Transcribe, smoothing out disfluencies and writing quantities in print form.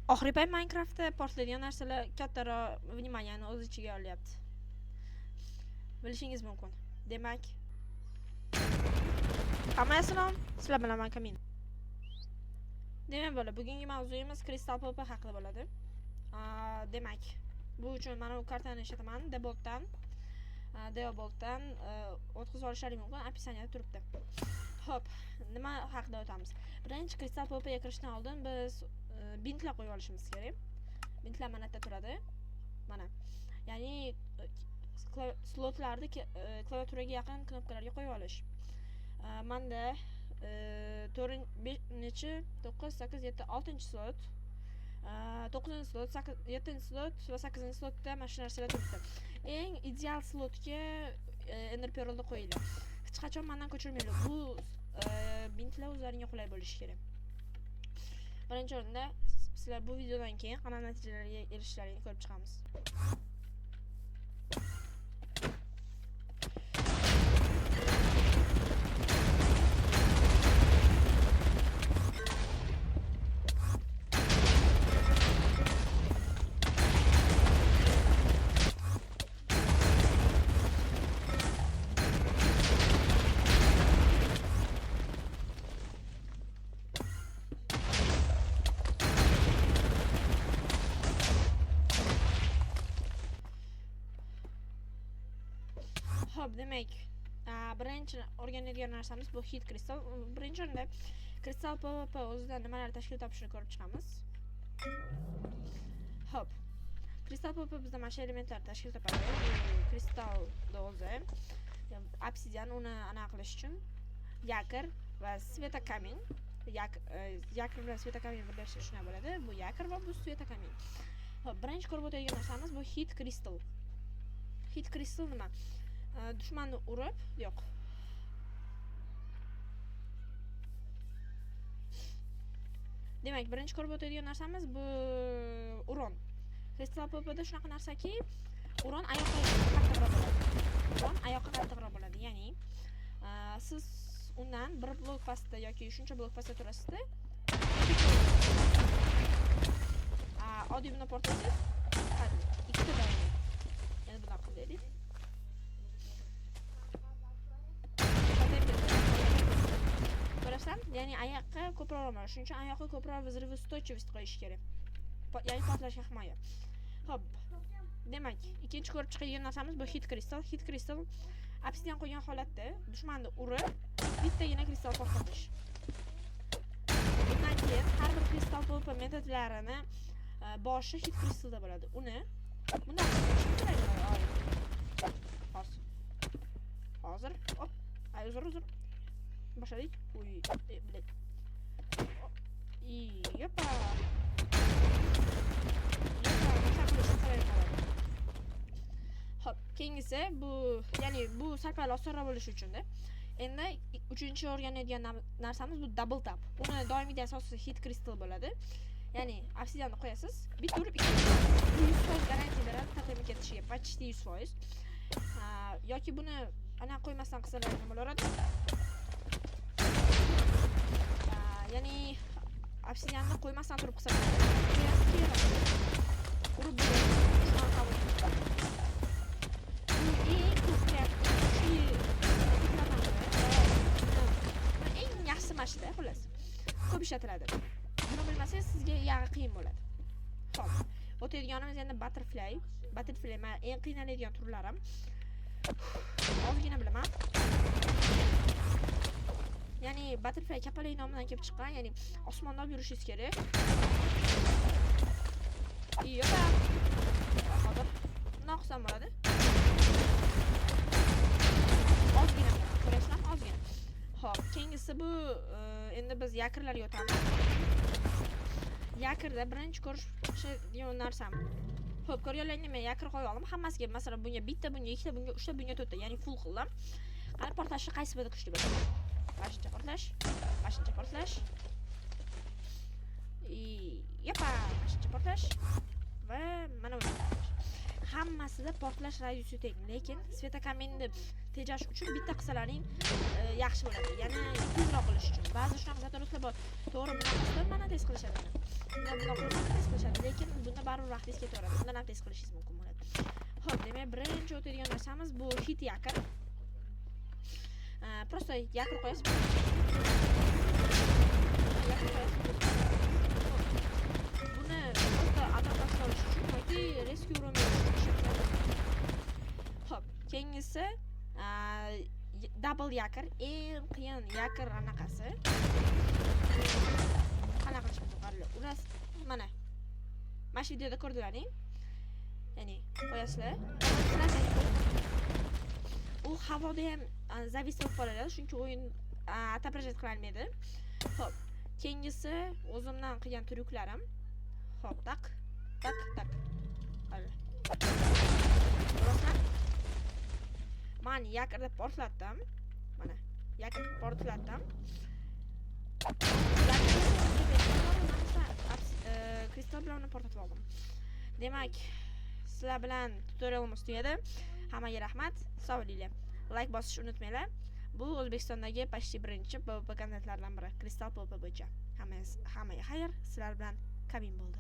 Oxirgi payt Minecraftda portlaydigan narsalar kattaroq vnimaniyani o'z ichiga olyapti. Bilishingiz mumkin. Demak, hammaga salom, sizlar bilan men Kamin. Demak bo'ladi, bugungi mavzuyimiz Crystal Pop haqida bo'ladi. Demak, bu uchun mana bu kartani ishlataman, Deboltdan o'tkazib olishlaring mumkin, описаниеda turibdi. Xo'p, nima haqida o'tamiz? Birinchi Crystal Popga kirishdan oldin biz bintlar qo'yib olishimiz kerak. Bintlar mana yerda turadi. Mana. Ya'ni slotlarni klaviaturaga yaqin knopkalarga qo'yib olish. Menda 9, 8, 7, 6 slot, 9 slot, 7 slot va 8 slotda mana shu narsalar turibdi. Eng ideal slotga Ender Pearl'ni qo'yinglar. Hech qachon mendan ko'chirmanglar. Bu bintlar o'zlaringizga qulay bo'lishi kerak. Birinchi o'rinda sizlar bu videodan keyin qanday natijalarga erishishlaringni ko'rib chiqamiz. Xo'p, demak, birinchi o'rganadigan narsamiz bu hit kristal. Birinchi o'rinda Crystal Pop o'zidan nimalar tashkil topishini ko'rib chiqamiz. Xo'p, Crystal Pop bizda mana shu elementlar tashkil topadi. Kristalni o'zi, obsidian uni aniq qilish uchun yakr va svetokamin. Yakr bilan svetokamin birlashsa shunday bo'ladi. Bu yakr va bu svetokamin. Xo'p, birinchi ko'rib o'tadigan narsamiz bu hit kristal. Hit kristal nima? Dushmanni urib, yo'q. Demak, birinchi ko'rib o'tadigan narsamiz bu uron. Crystal Pop'da shunaqa narsaki, uron oyoqqa qattiqroq bo'ladi. Uron oyoqqa qattiqroq bo'ladi. Ya'ni, siz undan bir blok pastda yoki shuncha blok pastda turasizda, oddiy buni portlaysiz, ikkita doim. Yana bunaqa qilaylik. Ya'ni oyoqqa ko'proq uradi. Shuning uchun oyoqqa ko'proq vzrывоустойчивость qo'yish kerak. Ya'ni portlashga himoya. Xo'p. Demak, ikkinchi ko'rib chiqadigan narsamiz bu hit kristal. Hit kristal obsidian qo'ygan holatda dushmanni urib, bittagina kristal portlatish. Bundan keyin har bir kristal pop metodlarini boshi hit kristalda bo'ladi. Uni bundan hozir hop, uzr. Başladık. Uy, blek. Yopa. Hop, keyingisi bu, ya'ni bu sal-pal osonroq bo'lishi uchun-da. Endi uchinchi o'rganadigan narsamiz bu double tap. Uni doimiy asosida hit kristal bo'ladi. Ya'ni obsidianni qo'yasiz, bitta urib 100% garantiya beradi tatami ketishiga, почти 100%. Yoki buni ana qo'ymasdan qilsalar nima bo'laradi? Ya'ni obsidianni qo'ymasdan turib qilsa urib eng yaxshi mashina xullas. Ko'p ishlatiladi. Buni bilmasangiz sizga yag'i qiyin bo'ladi. Xo'p, o'tayotganimiz endi butterfly. Butterfly men eng qiynaladigan turlarim. Ozgina bilaman. Ya'ni butterfly kapalak nomidan kelib chiqqan, ya'ni osmonda yurishingiz kerak. Yo'q. Hozir noqson bo'ladi. Ozgina, ko'rasizmi? Ozgina. Xo'p, keyingisi bu endi biz yakrlarga o'tamiz. Yakrda birinchi ko'rishadigan narsam. Xo'p, ko'rganlaringni men yakr qo'ya olaman. Hammasiga, masalan, bunga bitta, bunga ikkita, bunga uchta, bunga to'rtta, ya'ni full qildim. Qani portlashi qaysi birida kuchli bo'ladi? Başınca portlash. Yopa, başınca portlash va mana bu. Hammasida portlash radiusi teng, lekin svetokaminni tejash uchun bitta qilsalaring yaxshi bo'ladi. Ya'ni tezroq qilish uchun. Ba'zi shunaqa zatoruslar bor. To'g'ri, bunaqa qilib mana tez qilishadi. Bunaqa qilib tez qilishadi, lekin bunda baribir vaqtingiz ketaveradi. Bundan ham tez qilishingiz mumkin bo'ladi. Xo'p, demak, birinchi o'tadigan narsamiz bu hit yakir. Просто yakir qo'yasiz. Yakir qo'yasiz. Buni просто atrofga solish uchun yoki rescue room Xo'p, keyingisi double yakir, eng qiyin yakir anaqasi. Qanaqa qilish mumkin qaranglar. Ular mana shu videoda ko'rdilaring. Ya'ni qo'yasizlar. U havoda ham zavis bo'lib qoladi, chunki o'yin otoprojekt qila olmaydi. Xo'p, keyingisi o'zimdan qilgan tryuklarim. Xo'p, tak. Qaranglar. Men yakirda portlatdim. Mana, yakir portlatdim. Kristal bilan portlatib oldim. Demak, sizlar bilan tutorialimiz tugadi. Hammaga rahmat. Sog' bo'linglar. Like bosishni unutmanglar. Bu O'zbekistondagi почти birinchi PvP kontentlardan biri. Kristal PvP bo'yicha. Hammaga xayr. Sizlar bilan Kabin bo'ldi.